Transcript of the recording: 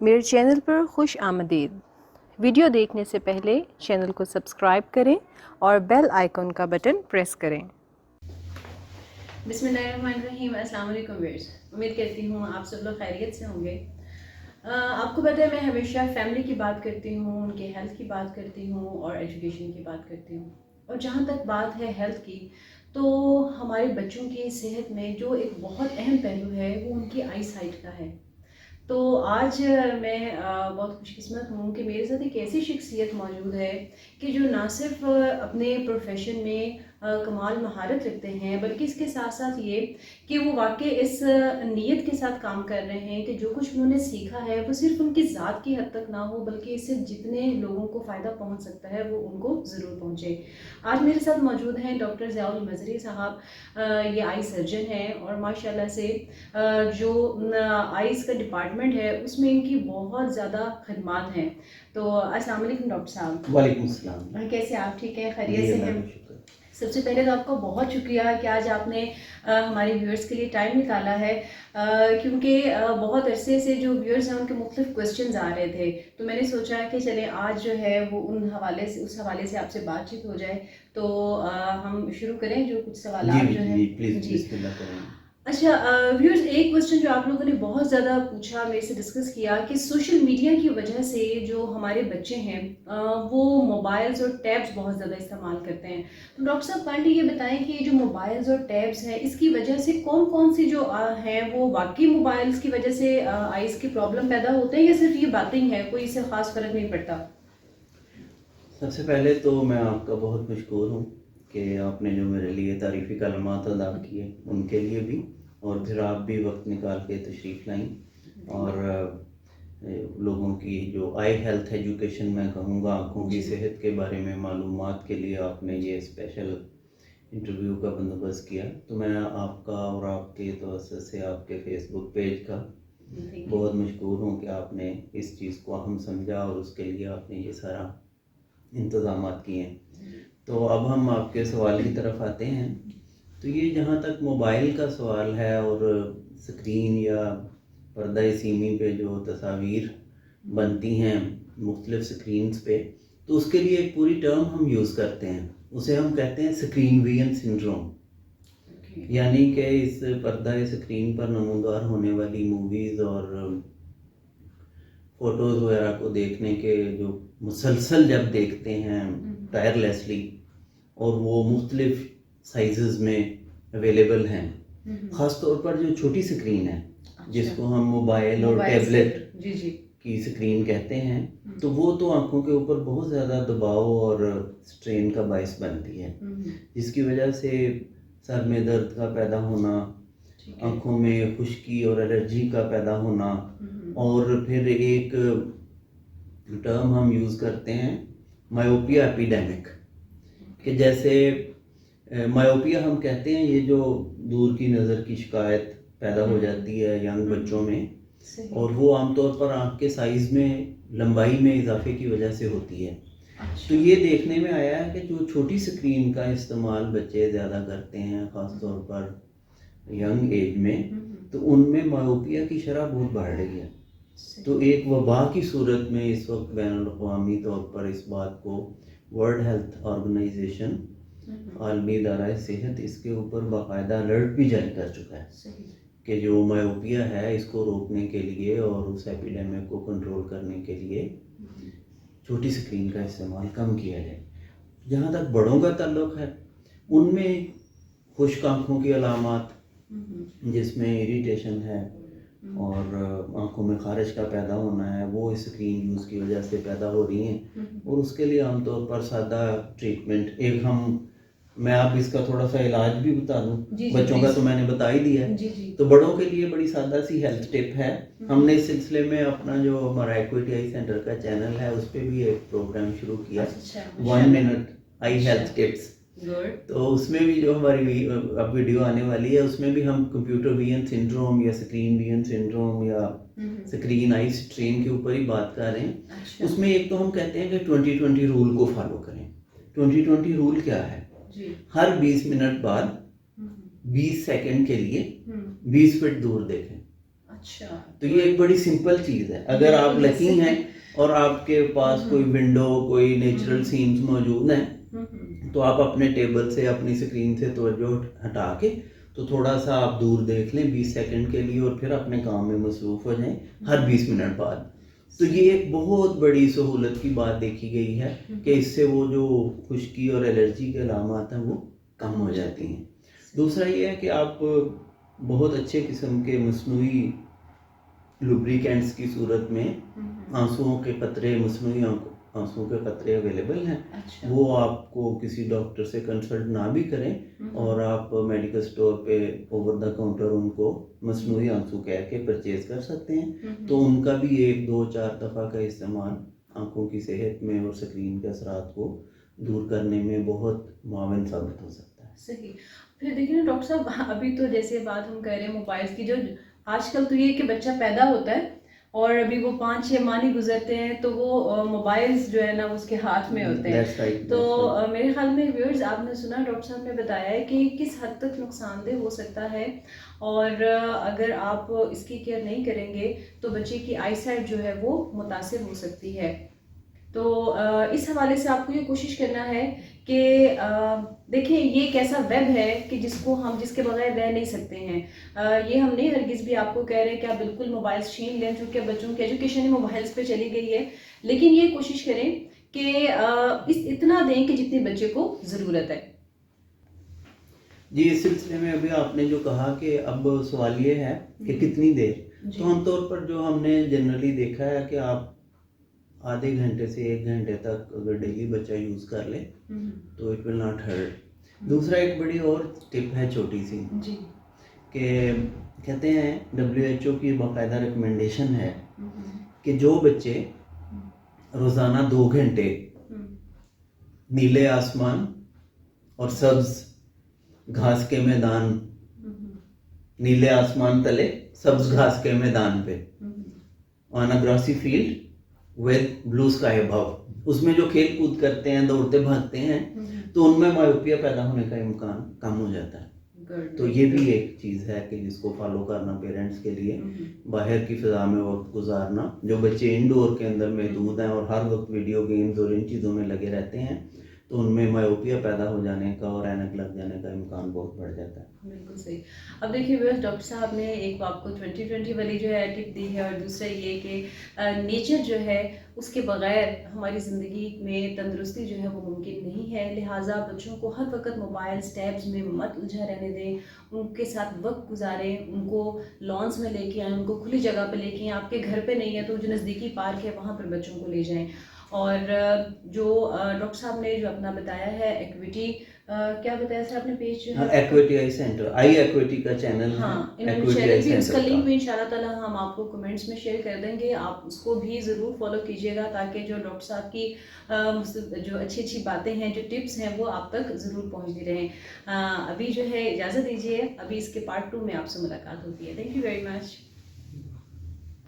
میرے چینل پر خوش آمدید۔ ویڈیو دیکھنے سے پہلے چینل کو سبسکرائب کریں اور بیل آئیکن کا بٹن پریس کریں۔ بسم اللہ الرحمن الرحیم۔ السلام علیکم ویئرز، امید کرتی ہوں آپ سب لوگ خیریت سے ہوں گے۔ آپ کو پتہ ہے میں ہمیشہ فیملی کی بات کرتی ہوں، ان کے ہیلتھ کی بات کرتی ہوں اور ایجوکیشن کی بات کرتی ہوں، اور جہاں تک بات ہے ہیلتھ کی تو ہمارے بچوں کی صحت میں جو ایک بہت اہم پہلو ہے وہ ان کی آئی سائٹ کا ہے۔ تو آج میں بہت خوش قسمت ہوں کہ میرے ساتھ ایک ایسی شخصیت موجود ہے کہ جو نہ صرف اپنے پروفیشن میں کمال مہارت رکھتے ہیں، بلکہ اس کے ساتھ ساتھ یہ کہ وہ واقع اس نیت کے ساتھ کام کر رہے ہیں کہ جو کچھ انہوں نے سیکھا ہے وہ صرف ان کی ذات کی حد تک نہ ہو، بلکہ اس سے جتنے لوگوں کو فائدہ پہنچ سکتا ہے وہ ان کو ضرور پہنچے۔ آج میرے ساتھ موجود ہیں ڈاکٹر ضیاء المظہری صاحب۔ یہ آئی سرجن ہیں اور ماشاءاللہ سے جو آئیز کا ڈپارٹمنٹ ہے اس میں ان کی بہت زیادہ خدمات ہیں۔ تو السلام علیکم ڈاکٹر صاحب۔ وعلیکم السلام۔ کیسے آپ؟ ٹھیک ہے، خیریت سے ہیں؟ سب سے پہلے تو آپ کا بہت شکریہ کہ آج آپ نے ہمارے ویورز کے لیے ٹائم نکالا ہے، کیونکہ بہت عرصے سے جو ویورز ہیں ان کے مختلف کویسچنز آ رہے تھے، تو میں نے سوچا کہ چلیں آج جو ہے وہ اس حوالے سے آپ سے بات چیت ہو جائے۔ تو ہم شروع کریں جو کچھ سوالات جو ہیں۔ جی پلیز بسم اللہ کریں۔ اچھا ویورز، ایک کویسچن جو آپ لوگوں نے بہت زیادہ پوچھا، میرے سے ڈسکس کیا کہ سوشل میڈیا کی وجہ سے جو ہمارے بچے ہیں وہ موبائلز اور ٹیبز بہت زیادہ استعمال کرتے ہیں۔ تو ڈاکٹر صاحب کائنڈلی یہ بتائیں کہ یہ جو موبائلز اور ٹیبز ہیں اس کی وجہ سے کون کون سی جو ہیں وہ واقعی موبائلز کی وجہ سے آئیز کی پرابلم پیدا ہوتے ہیں یا صرف یہ باتیں ہیں، کوئی اس سے خاص فرق نہیں پڑتا؟ سب سے پہلے تو میں آپ کا بہت مشکور ہوں کہ آپ نے جو میرے لیے تعریفی کلمات ادا کیے، ان کے لیے بھی، اور پھر آپ بھی وقت نکال کے تشریف لائیں اور لوگوں کی جو آئی ہیلتھ ایجوکیشن میں کہوں گا، آنکھوں کی صحت کے بارے میں معلومات کے لیے آپ نے یہ اسپیشل انٹرویو کا بندوبست کیا۔ تو میں آپ کا اور آپ کے توسط سے آپ کے فیس بک پیج کا بہت مشکور ہوں کہ آپ نے اس چیز کو اہم سمجھا اور اس کے لیے آپ نے یہ سارا انتظامات کیے ہیں۔ تو اب ہم آپ کے سوال کی طرف آتے ہیں۔ تو یہ جہاں تک موبائل کا سوال ہے اور سکرین یا پردہ سیمی پہ جو تصاویر بنتی ہیں مختلف سکرینز پہ، تو اس کے لیے ایک پوری ٹرم ہم یوز کرتے ہیں، اسے ہم کہتے ہیں سکرین ویژن سنڈروم۔ یعنی کہ اس پردہ سکرین پر نمودار ہونے والی موویز اور فوٹوز وغیرہ کو دیکھنے کے جو مسلسل جب دیکھتے ہیں ٹائر لیسلی، اور وہ مختلف سائزز میں اویلیبل ہیں، خاص طور پر جو چھوٹی سکرین ہے جس کو ہم موبائل اور ٹیبلٹ کی سکرین کہتے ہیں، تو وہ تو آنکھوں کے اوپر بہت زیادہ دباؤ اور سٹرین کا باعث بنتی ہے، جس کی وجہ سے سر میں درد کا پیدا ہونا، آنکھوں میں خشکی اور الرجی کا پیدا ہونا، اور پھر ایک ٹرم ہم یوز کرتے ہیں مایوپیا ایپیڈیمک، کہ جیسے مایوپیا ہم کہتے ہیں یہ جو دور کی نظر کی شکایت پیدا ہو جاتی ہے ینگ بچوں میں، اور وہ عام طور پر آنکھ کے سائز میں لمبائی میں اضافے کی وجہ سے ہوتی ہے۔ تو یہ دیکھنے میں آیا ہے کہ جو چھوٹی سکرین کا استعمال بچے زیادہ کرتے ہیں خاص طور پر ینگ ایج میں، تو ان میں مایوپیا کی شرح بہت بڑھ رہی ہے۔ تو ایک وبا کی صورت میں اس وقت بین الاقوامی طور پر اس بات کو ورلڈ ہیلتھ آرگنائزیشن، عالمی ادارہ صحت، اس کے اوپر باقاعدہ الرٹ بھی جاری کر چکا ہے کہ جو مایوپیا ہے اس کو روکنے کے لیے اور اس ایپیڈیمک کو کنٹرول کرنے کے لیے چھوٹی سکرین کا استعمال کم کیا جائے۔ جہاں تک بڑوں کا تعلق ہے، ان میں خشک آنکھوں کی علامات جس میں اریٹیشن ہے اور آنکھوں میں خارش کا پیدا ہونا ہے، وہ اس سکرین یوز کی وجہ سے پیدا ہو رہی ہیں، اور اس کے لیے عام طور پر سادہ ٹریٹمنٹ میں آپ اس کا تھوڑا سا علاج بھی بتا دوں۔ بچوں کا تو میں نے بتا ہی دیا ہے، تو بڑوں کے لیے بڑی سادہ سی ہیلتھ ٹپ ہے۔ ہم نے اس سلسلے میں اپنا جو ہمارا ایکویٹی آئی سینٹر کا چینل ہے اس پہ بھی ایک پروگرام شروع کیا، 1 منٹ آئی ہیلتھ ٹپس۔ تو اس میں بھی جو ہماری اب ویڈیو آنے والی ہے اس میں بھی ہم کمپیوٹر ویژن سنڈروم یا سکرین ویژن سنڈروم یا سکرین آئی سٹرین کے اوپر ہی بات کر رہے ہیں۔ اس میں ایک تو ہم کہتے ہیں کہ 20-20 رول کو فالو کریں۔ 20-20 رول کیا ہے؟ ہر 20 منٹ بعد 20 سیکنڈ کے لیے 20 فٹ دور دیکھیں۔ اچھا. تو یہ ایک بڑی سمپل چیز ہے. اگر آپ لکی ہیں اور آپ کے پاس کوئی ونڈو, کوئی نیچرل سینس موجود ہیں, تو آپ اپنے ٹیبل سے, اپنی اسکرین سے توجہ ہٹا کے تو تھوڑا سا آپ دور دیکھ لیں 20 سیکنڈ کے لیے, اور پھر اپنے کام میں مصروف ہو جائیں ہر 20 منٹ بعد. تو یہ ایک بہت بڑی سہولت کی بات دیکھی گئی ہے کہ اس سے وہ جو خشکی اور الرجی کے علامات ہیں وہ کم ہو جاتی ہیں. دوسرا یہ ہے کہ آپ بہت اچھے قسم کے مصنوعی لوبریکینٹس کی صورت میں آنسوؤں کے قطرے, مصنوعی آنسوؤں کے قطرے اویلیبل ہیں. وہ آپ کو کسی ڈاکٹر سے کنسلٹ نہ بھی کریں اور آپ میڈیکل سٹور پہ اوور دا کاؤنٹر ان کو مصنوعی آنسو کہہ کے پرچیز کر سکتے ہیں. تو ان کا بھی 1 2 4 دفعہ کا استعمال آنکھوں کی صحت میں اور اسکرین کے اثرات کو دور کرنے میں بہت معاون ثابت ہو سکتا ہے. صحیح. پھر دیکھیں نا ڈاکٹر صاحب, ابھی تو جیسے بات ہم کر رہے ہیں موبائلس کی, جو آج کل تو یہ کہ بچہ پیدا ہوتا ہے اور ابھی وہ 5-6 ماہ نہیں گزرتے ہیں تو وہ موبائلس جو ہے نا اس کے ہاتھ میں ہوتے ہیں. تو میرے خیال میں ویورز, آپ نے سنا ڈاکٹر صاحب نے بتایا ہے کہ کس حد تک نقصان دہ ہو سکتا ہے, اور اگر آپ اس کی کیئر نہیں کریں گے تو بچے کی آئی سائٹ جو ہے وہ متاثر ہو سکتی ہے. تو اس حوالے سے آپ کو یہ کوشش کرنا ہے کہ دیکھیں یہ ایک ایسا ویب ہے کہ جس کے بغیر رہ نہیں سکتے ہیں. یہ ہم نہیں ہرگز بھی آپ کو کہہ رہے کہ آپ بالکل موبائلس چھین لیں, چونکہ بچوں کی ایجوکیشن موبائلس پہ چلی گئی ہے, لیکن یہ کوشش کریں کہ اتنا دیں کہ جتنی بچے کو ضرورت ہے. جی, اس سلسلے میں ابھی آپ نے جو کہا کہ اب سوال یہ ہے کہ کتنی دیر, تو عام طور پر جو ہم نے جنرلی دیکھا ہے کہ آپ آدھے گھنٹے سے 1 گھنٹے تک اگر ڈیلی بچہ یوز کر لے تو اٹ ول ناٹ ہرٹ. دوسرا ایک بڑی اور ٹپ ہے چھوٹی سی, کہ کہتے ہیں WHO کی باقاعدہ ریکمنڈیشن ہے کہ جو بچے روزانہ 2 گھنٹے نیلے آسمان اور سبز گھاس کے میدان, نیلے آسمان تلے سبز گھاس کے میدان پہ, on a grassy field with blue sky above, اس میں جو کھیل کود کرتے ہیں, دوڑتے بھاگتے ہیں, تو ان میں مایوپیا پیدا ہونے کا امکان کم ہو جاتا ہے. تو یہ بھی ایک چیز ہے کہ جس کو فالو کرنا پیرنٹس کے لیے. باہر کی فضا میں وقت گزارنا, جو بچے انڈور کے اندر محدود ہیں اور ہر وقت ویڈیو گیمز اور ان چیزوں میں لگے رہتے ہیں, تو ان میں مایوپیا پیدا ہو جانے کا اور اینک لگ جانے کا امکان بہت بڑھ جاتا ہے. بالکل صحیح. اب دیکھیے ڈاکٹر صاحب نے ایک آپ کو 2020 والی جو ہے ٹپ دی ہے, اور دوسرا یہ کہ نیچر جو ہے اس کے بغیر ہماری زندگی میں تندرستی جو ہے وہ ممکن نہیں ہے. لہٰذا بچوں کو ہر وقت موبائلس ٹیبز میں مت الجھا رہنے دیں, ان کے ساتھ وقت گزاریں, ان کو لانس میں لے کے آئیں, ان کو کھلی جگہ پہ لے کے آئیں. آپ کے گھر پہ نہیں ہے تو جو نزدیکی پارک ہے وہاں پر بچوں کو لے جائیں. اور جو ڈاکٹر صاحب نے جو اپنا بتایا ہے ایکویٹی, کیا بتایا سر آپ نے پیج جو ہے, ایکویٹی آئی سینٹر, آئی ایکویٹی کا چینل ہے, انہوں نے شیئر بھی, اس کا لنک بھی انشاءاللہ تعالی ہم آپ کو کمنٹس میں شیئر کر دیں گے. آپ اس کو بھی ضرور فالو کیجیے گا تاکہ جو ڈاکٹر صاحب کی جو اچھی باتیں ہیں, جو ٹپس ہیں, وہ آپ تک ضرور پہنچتی رہیں. ابھی جو ہے اجازت دیجیے, ابھی اس کے پارٹ 2 میں آپ سے ملاقات ہوتی ہے. Thank you very much.